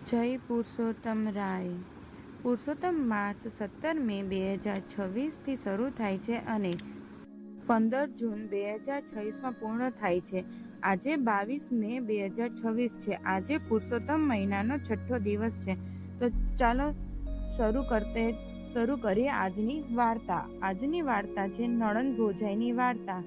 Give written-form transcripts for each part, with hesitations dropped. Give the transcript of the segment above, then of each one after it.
જય પુરુષોત્તમ રાય. પુરુષોત્તમ માસ 17 મે 2026થી શરૂ થાય છે અને 15 જૂન 2026માં પૂર્ણ થાય છે. આજે 22 મે 2026 છે. આજે પુરુષોત્તમ મહિનાનો 6થો દિવસ છે. તો ચાલો શરૂ કરીએ આજની વાર્તા. આજની વાર્તા છે નણંદ ભોજાઈની વાર્તા.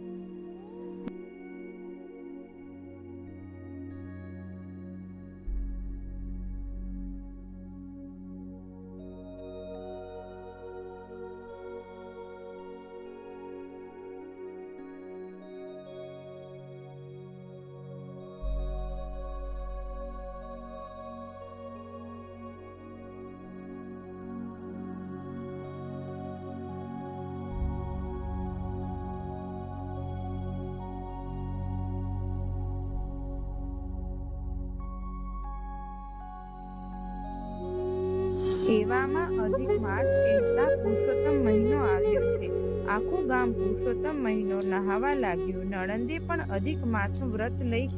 એવામાં અધિક માસ એટલે પુરુષોત્તમ મહિનો આવ્યો છે. આખું ગામ પુરુષોત્તમ મહિનો નહાવા લાગ્યું. નણંદે પણ અધિક માસનું વ્રત લઈ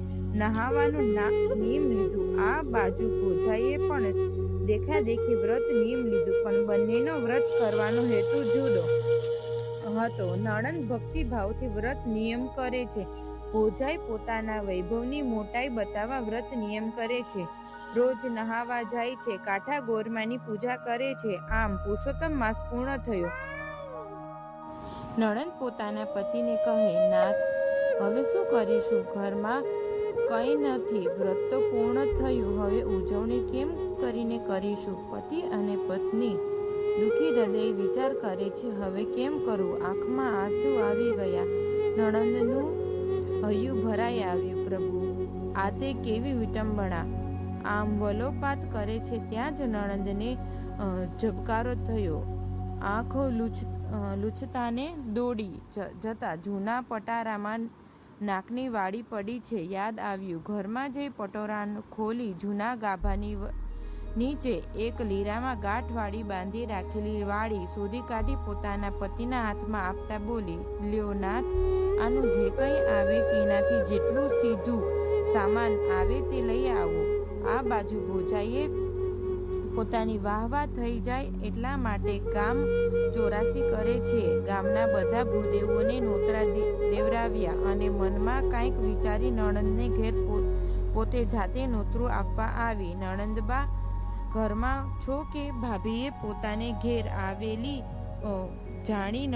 નહાવાનું નિયમ લીધું. આ બાજુ ભોજાઈએ પણ દેખાદેખી વ્રત નિયમ લીધું, પણ બંનેનો વ્રત કરવાનો હેતુ જુદો હતો. નણંદ ભક્તિભાવથી વ્રત નિયમ કરે છે. ભોજાઈ પોતાના વૈભવની મોટાઈ બતાવવા વ્રત નિયમ કરે છે. રોજ નહાવા જાય છે, કાંઠા ગોરમાની પૂજા કરે છે. આમ પુરુષોત્તમ માસ પૂર્ણ થયો. નણંદ પોતાના પતિને કહે, નાથ, હવે શું કરીશું? ઘરમાં કંઈ નથી, વ્રત તો પૂર્ણ થયું, હવે ઉજવણી કેમ કરીને કરીશું? પતિ અને પત્ની દુઃખી હૃદયે વિચાર કરે છે, હવે કેમ કરવું? આંખમાં આંસુ આવી ગયા. નણંદનું હૈયું ભરાઈ આવ્યું. પ્રભુ, આ તે કેવી વિટંબણા! આમ વલોપાત કરે છે ત્યાં જ નણંદને ઝબકારો થયો. આંખો લૂછતાને દોડી જતા જૂના પટારામાં નાકની વાડી પડી છે. યાદ આવ્યું. ઘરમાં જઈ પટોરા ખોલી જૂના ગાભાની નીચે એક લીરામાં ગાંઠવાળી બાંધી રાખેલી વાડી શોધી કાઢી પોતાના પતિના હાથમાં આપતા બોલી, લ્યો નાથ, આનું જે કંઈ આવે તેનાથી જેટલું સીધું સામાન આવે તે લઈ આવો. આ બાજુ ભોજાઈએ પોતાની વાહ થઈ જાય એટલા માટે ગામ ચોરાસી કરે છે. ગામના બધા ભૂદેવોને નોતરા દેવરાવ્યા અને મનમાં કાંઈક વિચારી નણંદને ઘેર પોતે જાતે નોતરું આપવા આવી. નણંદબા ઘરમાં છો કે? ભાભીએ પોતાને ઘેર આવેલી જાણી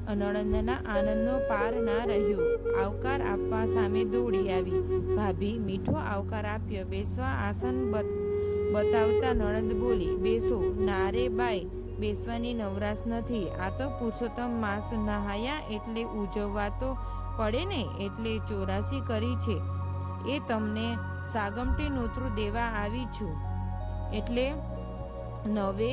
નણંદના આનંદનો પાર ના રહ્યો. આવકાર આપવા સામે દોડી આવી. ભાભી મીઠો આવકાર આપ્યો. બેસવા આસન બતાવતા નણંદ બોલી, બેસો. ના રે બાઈ, બેસવાની નવરાશ નથી. આ તો પુરુષોત્તમ માસ નહાયા એટલે ઉજવવા તો પડે ને, એટલે ચોરાસી કરી છે. એ તમને સાગમટી નોતરું દેવા આવી છું. એટલે નવે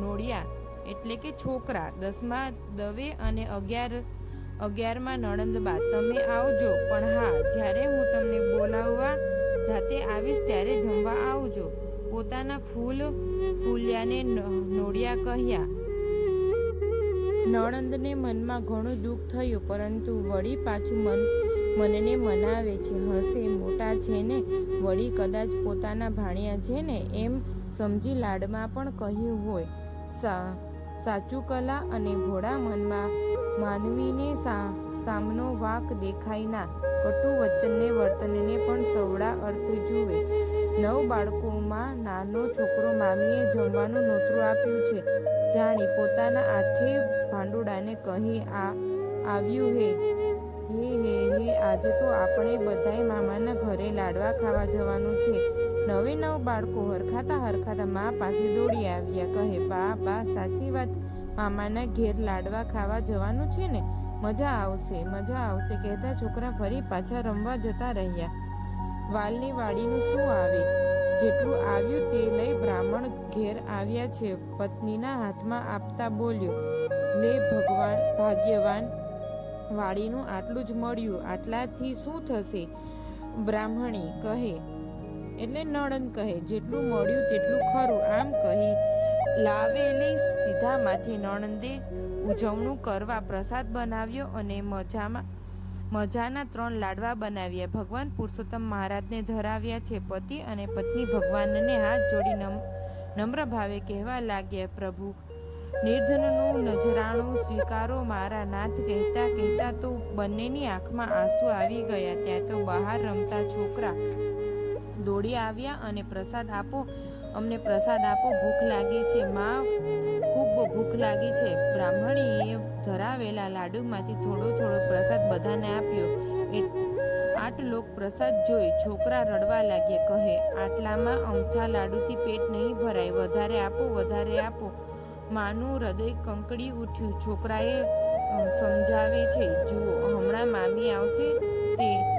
નોળિયા એટલે કે છોકરા, 10મા દવે અને 11મા નણંદબા તમે આવજો. પણ હા, જ્યારે હું તમને બોલાવવા જાતે આવીશ ત્યારે જમવા આવજો. પોતાના ફૂલ્યાને નોળિયા કહ્યા. નણંદને મનમાં ઘણું દુઃખ થયું, પરંતુ વળી પાછું મનને મનાવે છે. હસે, મોટા છે ને, વળી કદાચ પોતાના ભાણિયા છે ને એમ સમજી લાડમાં પણ કહ્યું હોય. સાચું કલા અને ભોળા મનમાં માનવીને સામનો વાંક દેખાય ના. કટુ વચનને વર્તનને પણ સવડા અર્થે જુએ. 9 બાળકોમાં નાનો છોકરો મામીએ જમવાનું નોતરું આપ્યું છે જાણી પોતાના 8 ભાંડુડાને કહી આવ્યું, હે આજે તો આપણે બધાય મામાના ઘરે લાડવા ખાવા જવાનું છે. 9 બાળકો હરખાતા મા પાસે દોડી આવ્યા. કહે, બા સાચી વાત, મામાના ઘેર લાડવા ખાવા જવાનું છે ને, મજા આવશે કહેતા છોકરા ફરી પાછા રમવા જતા રહ્યા. વાલની વાડીનું શું આવે? જેટલું આવ્યું તે લઈ બ્રાહ્મણ ઘેર આવ્યા છે. પત્નીના હાથમાં આપતા બોલ્યો, લે ભાગ્યવાન, વાડીનું આટલું જ મળ્યું, આટલાથી શું થશે? બ્રાહ્મણી કહે એટલે નણંદ કહે, જેટલું મળ્યું તેટલું ખરું. આમ કહી લાવેલી સીધા માથે નણંદે ઉજવણું કરવા પ્રસાદ બનાવ્યો અને મજાના 3 લાડવા બનાવ્યા. ભગવાન પુરુષોત્તમ મહારાજને ધરાવ્યા છે. પતિ અને પત્ની ભગવાનને હાથ જોડી નમ્ર ભાવે કહેવા લાગ્યા, પ્રભુ, નિર્ધનનું નજરાણું સ્વીકારો મારા નાથ. કહેતા કહેતા તો બંનેની આંખમાં આંસુ આવી ગયા. ત્યાં તો બહાર રમતા છોકરા દોડી આવ્યા અને પ્રસાદ આપો, અમને પ્રસાદ આપો, ભૂખ લાગી છે માં, ખૂબ ભૂખ લાગી છે. બ્રાહ્મણીએ ધરાવેલા લાડુમાંથી થોડો થોડો પ્રસાદ બધાને આપ્યો. 8 લોક પ્રસાદ જોઈ છોકરા રડવા લાગ્યા. કહે, આટલામાં અમથા લાડુથી પેટ નહીં ભરાય, વધારે આપો, વધારે આપો. માનું હૃદય કંકડી ઉઠ્યું. છોકરાએ સમજાવે છે, જુઓ, હમણાં મામી આવશે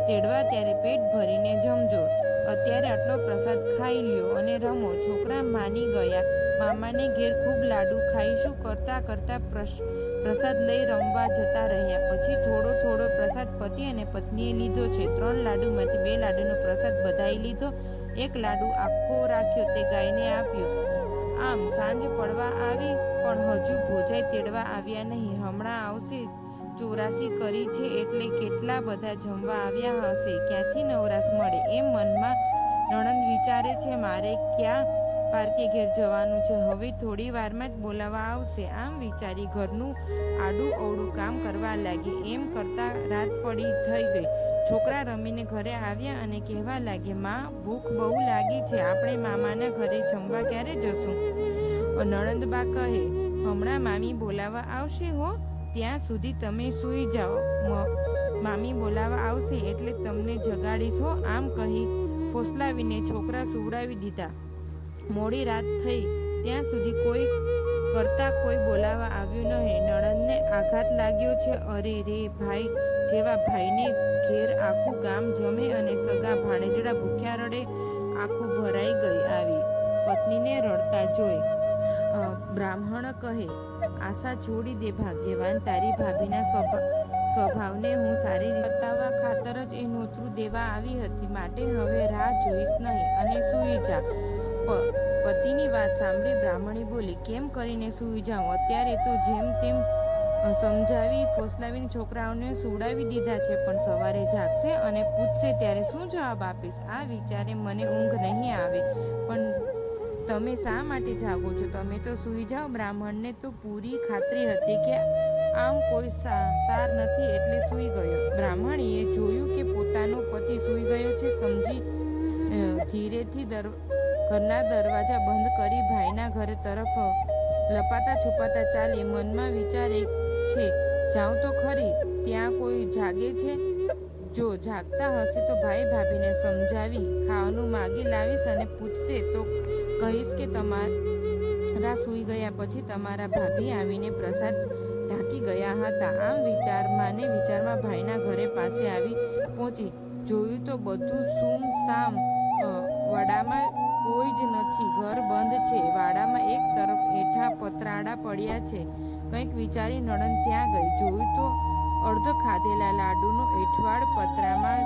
તેડવા, ત્યારે પેટ ભરીને જમજો. અત્યારે આટલો પ્રસાદ ખાઈ લ્યો અને રમો. છોકરા માની ગયા. મામાને ઘેર ખૂબ લાડુ ખાઈશું કરતા કરતા પ્રસાદ લઈ રમવા જતા રહ્યા. પછી થોડો થોડો પ્રસાદ પતિ અને પત્નીએ લીધો છે. 3 લાડુમાંથી 2 લાડુનો પ્રસાદ બધાએ લીધો. 1 લાડુ આખો રાખ્યો, તે ગાયને આપ્યો. આમ સાંજ પડવા આવી, પણ હજુ ભોજાઈ તેડવા આવ્યા નહીં. હમણાં આવશે. 84 કરી છે એટલે કેટલા બધા જમવા આવ્યા હશે, ક્યાંથી નવરાશ મળે, એમ મનમાં નણંદ વિચારે છે. મારે ક્યાં પારકે ઘેર જવાનું છે, હવે થોડી વારમાં જ બોલાવવા આવશે. આમ વિચારી ઘરનું આડું અવળું કામ કરવા લાગી. એમ કરતા રાત પડી થઈ ગઈ. છોકરા રમીને ઘરે આવ્યા અને કહેવા લાગ્યા, માં, ભૂખ બહુ લાગી છે, આપણે મામાના ઘરે જમવા ક્યારે જશું? નણંદબા કહે, હમણાં મામી બોલાવવા આવશે હો, ત્યાં સુધી તમે સૂઈ જાઓ, મામી બોલાવવા આવશે એટલે તમને જગાડીશ હો. આમ કહી ફોસલાવીને છોકરા સુવડાવી દીધા. મોડી રાત થઈ ત્યાં સુધી કોઈ બોલાવવા આવ્યું નહીં. નણંદને આઘાત લાગ્યો છે. અરે રે, ભાઈ જેવા ભાઈને ઘેર આખું ગામ જમે અને સગા ભાણેજડા ભૂખ્યા રડે. આખું ભરાઈ ગઈ આવી પત્નીને રડતા જોઈ. બ્રાહ્મણ કહે, આશા છોડી દે ભાગ્યવાન, તારી ભાભીના સ્વભાવને હું સારી રીતે બતાવવા ખાતર જ એ નોતરું દેવા આવી હતી, માટે હવે રાહ જોઈશ નહીં અને સૂઈ જા. પતિની વાત સાંભળી બ્રાહ્મણી બોલી, કેમ કરીને સૂઈ જાઉં? અત્યારે તો જેમ તેમ સમજાવી ફોસલાવીને છોકરાઓને સુવડાવી દીધા છે, પણ સવારે જાગશે અને પૂછશે ત્યારે શું જવાબ આપીશ? આ વિચારે મને ઊંઘ નહીં આવે. પણ તમે શા માટે જાગો છો? તમે તો સૂઈ જાઓ. બ્રાહ્મણને તો પૂરી ખાતરી હતી કે આમ કોઈ સાર નથી એટલે સૂઈ ગયો. બ્રાહ્મણીએ જોયું કે પોતાનો પતિ સૂઈ ગયો છે. સમજી ધીરેથી ઘરના દરવાજા બંધ કરી ભાઈના ઘર તરફ લપાતા છુપાતા ચાલી. મનમાં વિચારે છે, જાઉં તો ખરી, ત્યાં કોઈ જાગે છે? જો જાગતા હશે તો ભાઈ ભાભીને સમજાવી ખાવાનું માગી લાવીશ અને પૂછશે તો કહીશ કે તમારા સૂઈ ગયા પછી તમારા ભાભી આવીને પ્રસાદ ઢાંકી ગયા હતા. આમ વિચારમાં ભાઈના ઘરે પાસે આવી પહોંચી. જોયું તો બધું સૂમસામ. વડામાં કોઈ જ નથી, ઘર બંધ છે. વાડામાં એક તરફ એઠા પતરાડા પડ્યા છે. કંઈક વિચારી નણંદ ત્યાં ગઈ. જોયું તો અડધો ખાધેલા લાડુનો એઠવાડ પતરામાં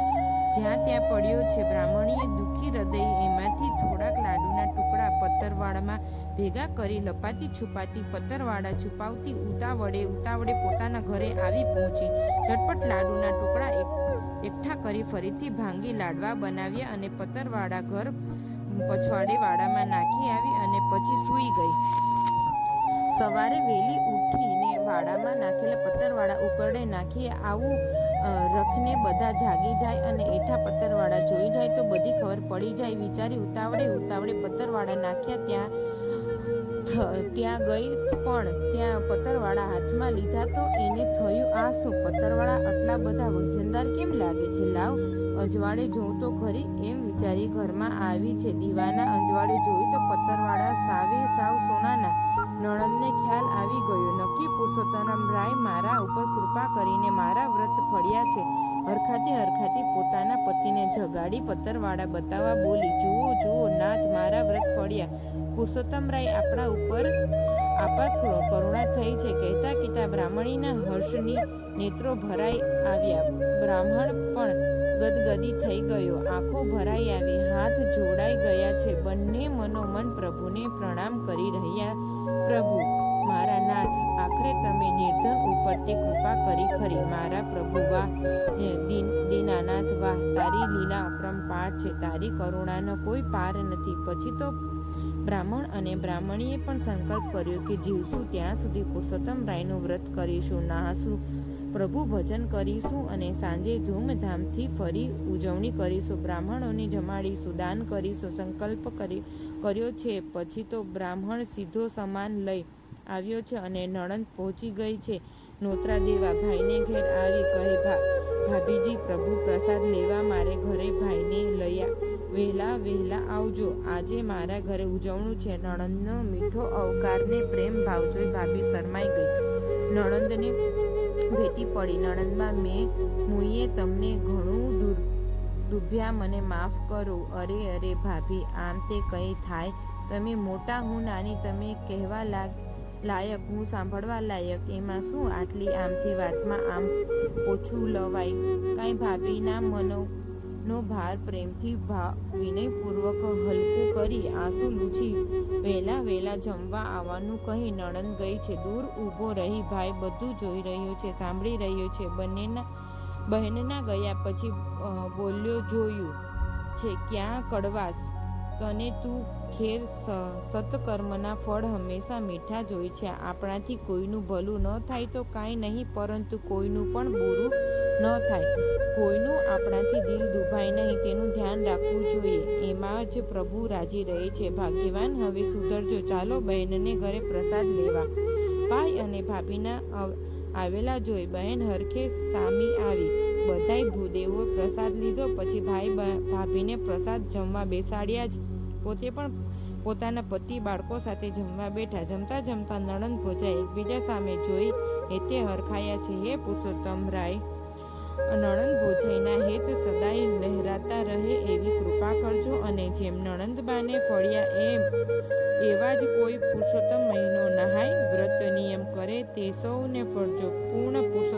જ્યાં ત્યાં પડ્યો છે. બ્રાહ્મણીએ દુઃખી હૃદયે એમાંથી થોડાક લાડુના ટુકડા પતરવાડામાં ભેગા કરી લપાતી છુપાતી પતરવાડા છુપાવતી ઉતાવળે પોતાના ઘરે આવી પહોંચી. ઝટપટ લાડુના ટુકડા એકઠા કરી ફરીથી ભાંગી લાડવા બનાવ્યા અને પતરવાડા ઘર પછવાડે વાડામાં નાખી આવી અને પછી સૂઈ ગઈ. સવારે વહેલી ઉઠીને વાડામાં નાખેલા પતરવાડા ઉકરડે નાખી આવું રખને બધા જાગી જાય અને એઠા પતરવાડા જોઈ જાય તો બધી ખબર પડી જાય. વિચારી ઉતાવળે પતરવાડા નાખ્યા. ત્યાં ગઈ પણ ત્યાં પતરવાડા હાથમાં લીધા તો એને થયું, આ શું? પતરવાડા આટલા બધા વજનદાર કેમ લાગે છે? લાવ અજવાળે જોઉં તો ખરી, એમ વિચારી ઘરમાં આવી છે. દીવાના અજવાળે જોયું તો પતરવાડા સાવ સોનાના. નણંદને ખ્યાલ આવી ગયો, નક્કી પુરુષોત્તમરાય મારા ઉપર કૃપા કરીને મારા વ્રત ફળ્યા છે. હરખાતી પોતાના પતિને જગાડી પતરવાડા બતાવવા બોલી, જુઓ નાથ, મારા વ્રત ફળ્યા. પુરુષોત્તમરાય આપણા ઉપર આપાત કરુણા થઈ છે. કહેતા બ્રાહ્મણીના હર્ષની નેત્રો ભરાઈ આવ્યા. બ્રાહ્મણ પણ ગદગદી થઈ ગયો, આંખો ભરાઈ આવી, હાથ જોડાઈ ગયા છે. બંને મનોમન પ્રભુને પ્રણામ કરી રહ્યા. પ્રભુ, મારા નાથ, આખરે તમે નિર્ધન ઉપર તે કૃપા કરી ખરી. મારા પ્રભુ વાહ, દીનાનાથ વાહ, તારી લીલા અપરંપાર છે, તારી કરુણાનો કોઈ પાર નથી. પછી તો બ્રાહ્મણ અને બ્રાહ્મણીએ પણ સંકલ્પ કર્યો કે જીવશું ત્યાં સુધી પુરુષોત્તમ રાયનું વ્રત કરીશું, નહાશું, પ્રભુ ભજન કરીશું અને સાંજે ધૂમધામથી ફરી ઉજવણી કરીશું, બ્રાહ્મણોને જમાડીશું, દાન કરીશું, સંકલ્પ કર્યો છે. પછી તો બ્રાહ્મણ સીધો સામાન લઈ આવ્યો છે અને નણંદ પહોંચી ગઈ છે નોતરા દેવા. ભાઈને ઘેર આવી કહે, ભાભીજી, પ્રભુ પ્રસાદ લેવા મારે ઘરે ભાઈને લઈ વહેલા આવજો, આજે મારા ઘરે ઉજવણું છે. નણંદનો મીઠો આવકારને પ્રેમ ભાવ જોઈ ભાભી શરમાઈ ગઈ, નણંદને ભેટી પડી. નણંદમાં, મુંએ તમને ઘણું દુભ્યા, મને માફ કરો. અરે ભાભી, આમ તે કંઈ થાય? તમે મોટા, હું નાની, તમે કહેવા લાયક, હું સાંભળવા લાયક, એમાં શું? આટલી આમથી વાતમાં આમ ઓછું લવાય કાંઈ? ભાભીના મનનો ભાર પ્રેમથી વિનયપૂર્વક હલકું કરી આંસુ લૂછી વહેલા જમવા આવવાનું કહી નણંદ ગઈ છે. દૂર ઊભો રહી ભાઈ બધું જોઈ રહ્યો છે, સાંભળી રહ્યો છે. બહેનના ગયા પછી બોલ્યો, જોયું છે ક્યાં કડવાશ તને? તું ખેર સત્કર્મના ફળ હંમેશા મીઠા જ હોય છે. આપણાથી કોઈનું ભલું ન થાય તો કાંઈ નહીં, પરંતુ કોઈનું પણ બુરું ન થાય, કોઈનું આપણાથી દિલ દુભાય નહીં, તેનું ધ્યાન રાખવું જોઈએ. એમાં જ પ્રભુ રાજી રહે છે. ભાગ્યવાન, હવે સુધરજો, ચાલો બહેનને ઘરે પ્રસાદ લેવા. ભાઈ અને ભાભીના આવેલા જોઈ બહેન હરખે સામી આવી. બધાય ભૂદેવો પ્રસાદ લીધો. પછી ભાઈ ભાભીને પ્રસાદ જમવા બેસાડ્યા જ પોતે પણ પોતાના પતિ બાળકો સાથે જમવા બેઠા. જમતા નણંદ ભોજાઈ એકબીજા સામે જોઈ હેતે હરખાયા છે. હે પુરુષોત્તમ રાય, નણંદ ભોજાઈના હેત સદાય લહેરાતા રહે એવી કૃપા કરજો, અને જેમ નણંદબાને ફળ્યા એવા જ કોઈ પુરુષોત્તમ મહિનો નહાય, વ્રત નિયમ કરે તે સૌને ફળજો. પૂર્ણ પુરુષોત્તમ